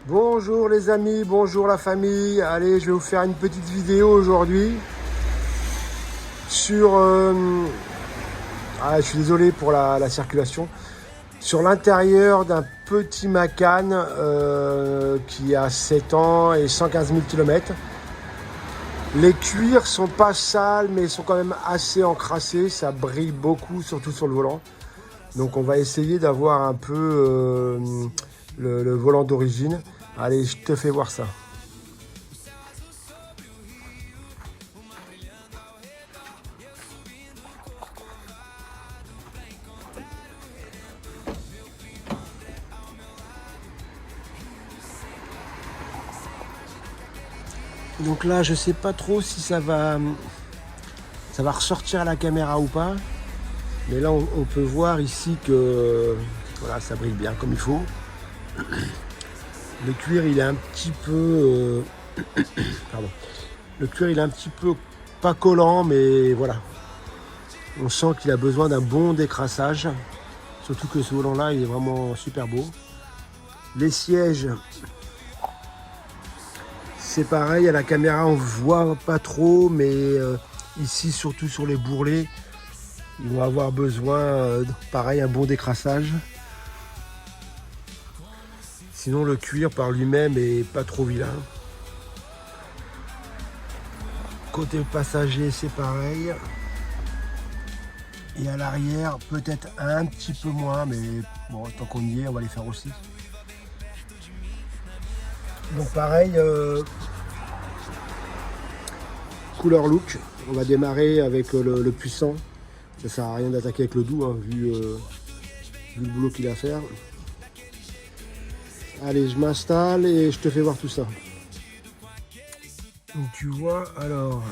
Bonjour les amis, bonjour la famille. Allez, je vais vous faire une petite vidéo aujourd'hui sur... je suis désolé pour la circulation. Sur l'intérieur d'un petit Macan qui a 7 ans et 115 000 km. Les cuirs sont pas sales mais sont quand même assez encrassés. Ça brille beaucoup, surtout sur le volant. Donc on va essayer d'avoir un peu le volant d'origine. Allez, je te fais voir ça. Donc là, je sais pas trop si ça va ressortir à la caméra ou pas. Mais là, on peut voir ici que voilà, ça brille bien comme il faut. Le cuir, il est un petit peu... pardon. Le cuir, il est un petit peu pas collant, mais voilà. On sent qu'il a besoin d'un bon décrassage. Surtout que ce volant-là, il est vraiment super beau. Les sièges, c'est pareil. À la caméra, on voit pas trop, mais ici, surtout sur les bourrelets, ils vont avoir besoin, pareil, un bon décrassage. Sinon, le cuir par lui-même est pas trop vilain. Côté passager, c'est pareil. Et à l'arrière, peut-être un petit peu moins, mais bon, tant qu'on y est, on va les faire aussi. Donc pareil, couleur look. On va démarrer avec le puissant. Ça sert à rien d'attaquer avec le doux, hein, vu le boulot qu'il a à faire. Allez, je m'installe et je te fais voir tout ça. Donc tu vois, alors,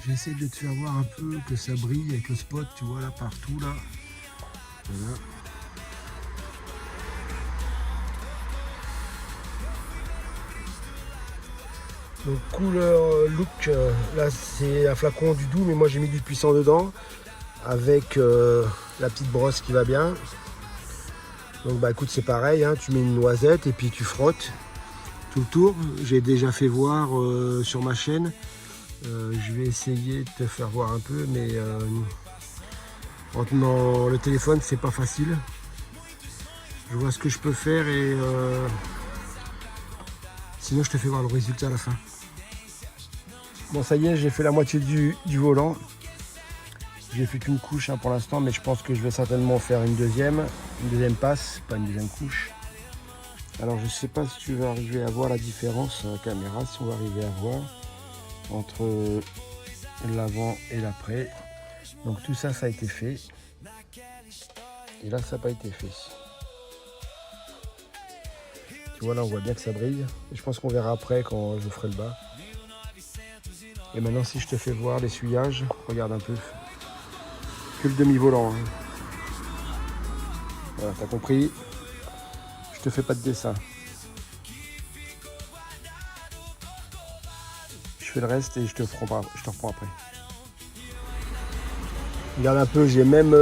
j'essaie de te faire voir un peu que ça brille avec le spot, tu vois là, partout là. Voilà. Donc couleur look, là c'est un flacon du doux, mais moi j'ai mis du puissant dedans, avec la petite brosse qui va bien. Donc bah écoute, c'est pareil, hein, tu mets une noisette et puis tu frottes tout le tour. J'ai déjà fait voir sur ma chaîne. Je vais essayer de te faire voir un peu, mais en tenant le téléphone, c'est pas facile. Je vois ce que je peux faire et sinon je te fais voir le résultat à la fin. Bon, ça y est, j'ai fait la moitié du volant. J'ai fait qu'une couche hein, pour l'instant, mais je pense que je vais certainement faire une deuxième passe, pas une deuxième couche. Alors je sais pas si tu vas arriver à voir la différence à la caméra, si on va arriver à voir entre l'avant et l'après. Donc tout ça, ça a été fait. Et là, ça n'a pas été fait. Tu vois, là, on voit bien que ça brille. Et je pense qu'on verra après quand je ferai le bas. Et maintenant, si je te fais voir l'essuyage, regarde un peu. Que le demi-volant. Hein. Voilà, t'as compris. Je te fais pas de dessin. Je fais le reste et je te reprends après. Regarde un peu, j'ai même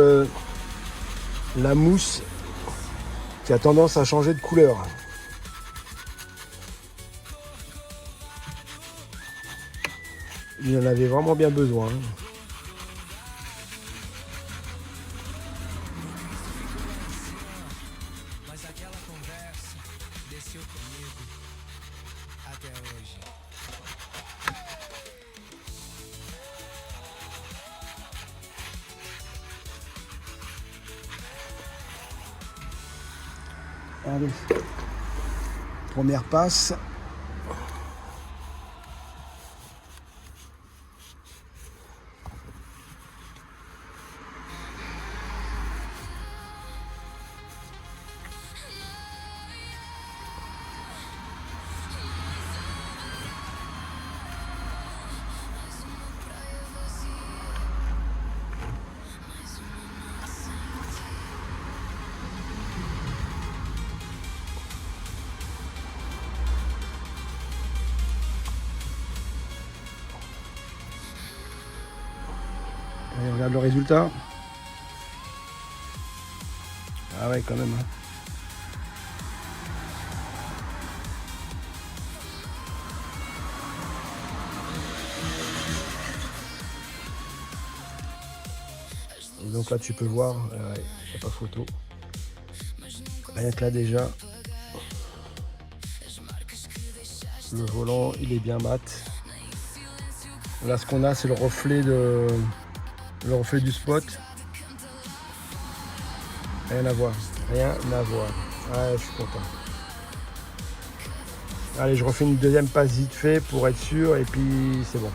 la mousse qui a tendance à changer de couleur. Il en avait vraiment bien besoin. Allez, première passe. Allez, on regarde le résultat. Ah ouais, quand même. Hein. Donc là tu peux voir, il n'y a pas photo. Rien que là déjà, le volant il est bien mat. Là ce qu'on a c'est le reflet du spot. Rien à voir, rien à voir. Ah, je suis content. Allez, je refais une deuxième passe vite fait pour être sûr et puis c'est bon.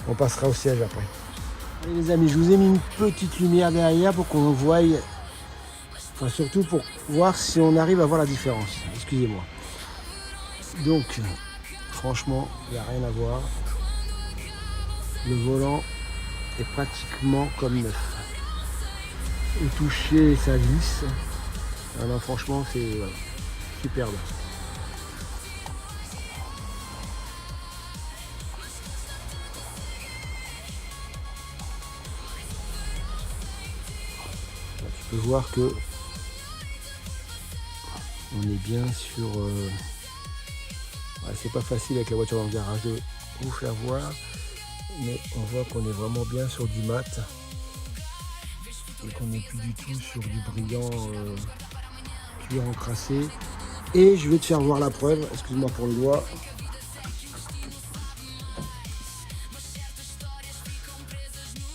On passera au siège après. Allez les amis, je vous ai mis une petite lumière derrière pour qu'on voie, enfin surtout pour voir si on arrive à voir la différence. Excusez-moi. Donc, franchement, il n'y a rien à voir. Le volant est pratiquement comme neuf. Au toucher, ça glisse. Alors franchement, c'est superbe. Là, tu peux voir que on est bien sur... c'est pas facile avec la voiture dans le garage de vous faire voir, mais on voit qu'on est vraiment bien sur du mat et qu'on n'est plus du tout sur du brillant cuir encrassé. Et je vais te faire voir la preuve, excuse-moi pour le doigt.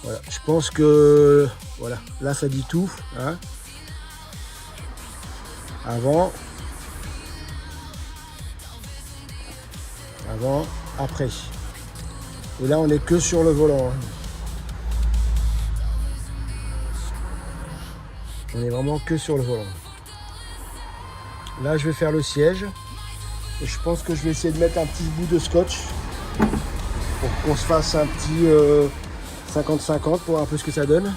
Voilà, je pense que voilà, là ça dit tout, hein. Avant, après. Et là on est que sur le volant, hein. On est vraiment que sur le volant. Là je vais faire le siège et je pense que je vais essayer de mettre un petit bout de scotch pour qu'on se fasse un petit 50-50 pour voir un peu ce que ça donne.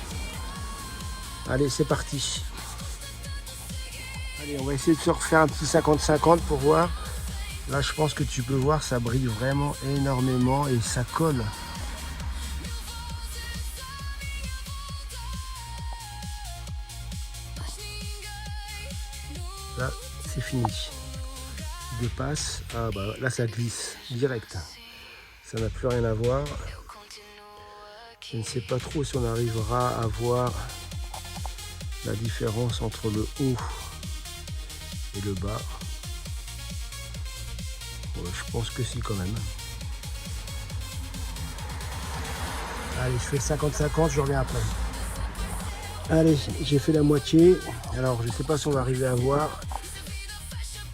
Allez, c'est parti. Allez, on va essayer de se refaire un petit 50-50 pour voir. Là je pense que tu peux voir, ça brille vraiment énormément et ça colle. Là c'est fini. Deux passes. Ah bah là ça glisse direct. Ça n'a plus rien à voir. Je ne sais pas trop si on arrivera à voir la différence entre le haut et le bas. Ouais, je pense que si quand même. Allez, je fais le 50-50, je reviens après. Allez, j'ai fait la moitié. Alors, je ne sais pas si on va arriver à voir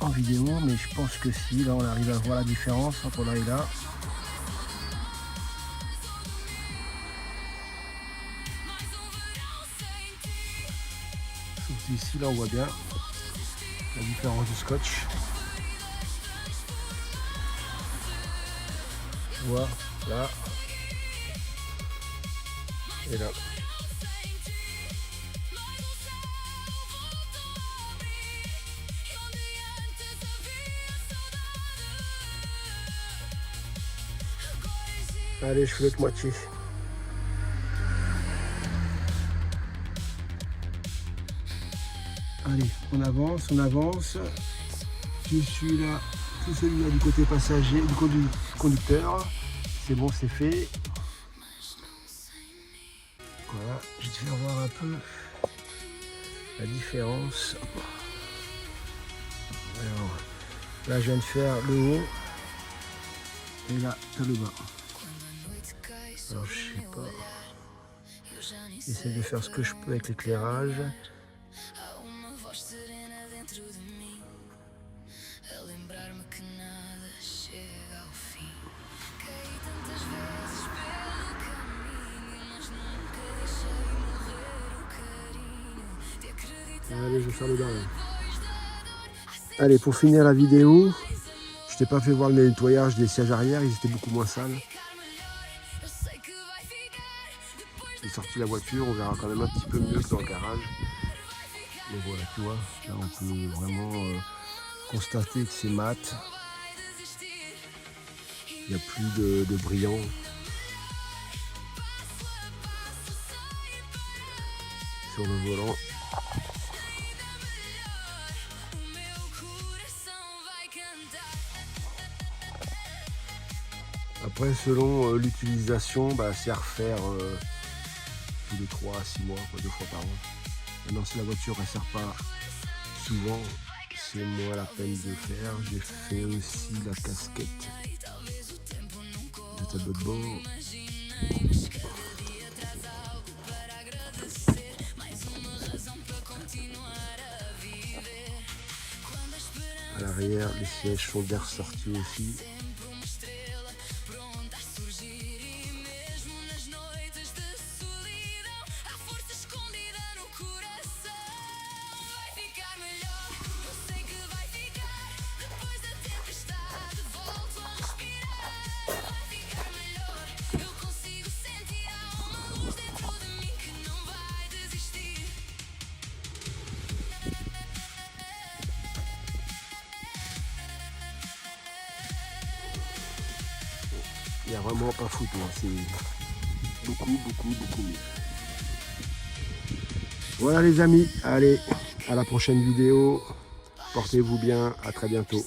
en vidéo, mais je pense que si. Là, on arrive à voir la différence entre là et là. Sauf ici, là, on voit bien la différence du scotch. Tu vois, là et là. Allez, je fais l'autre moitié. Allez, on avance, on avance. Je suis là, tout celui-là du côté passager, du conducteur. C'est bon, c'est fait. Voilà, je vais te faire voir un peu la différence. Alors, là, je viens de faire le haut. Et là, t'as le bas. Alors, je sais pas. J'essaie de faire ce que je peux avec l'éclairage. Allez, je vais faire le dernier. Allez, pour finir la vidéo, je t'ai pas fait voir le nettoyage des sièges arrière, ils étaient beaucoup moins sales. J'ai sorti la voiture, on verra quand même un petit peu mieux que dans le garage. Mais voilà, tu vois, là on peut vraiment constater que c'est mat. Il n'y a plus de brillant. Sur le volant. Après, selon l'utilisation, c'est à refaire tous les 3 à 6 mois, quoi, 2 fois par an. Maintenant, si la voiture ne sert pas souvent, c'est moins la peine de faire. J'ai fait aussi la casquette de tableau de bord. À l'arrière, les sièges sont bien ressortis aussi. Il n'y a vraiment pas photo, c'est beaucoup mieux. Voilà les amis, allez, à la prochaine vidéo. Portez-vous bien, à très bientôt.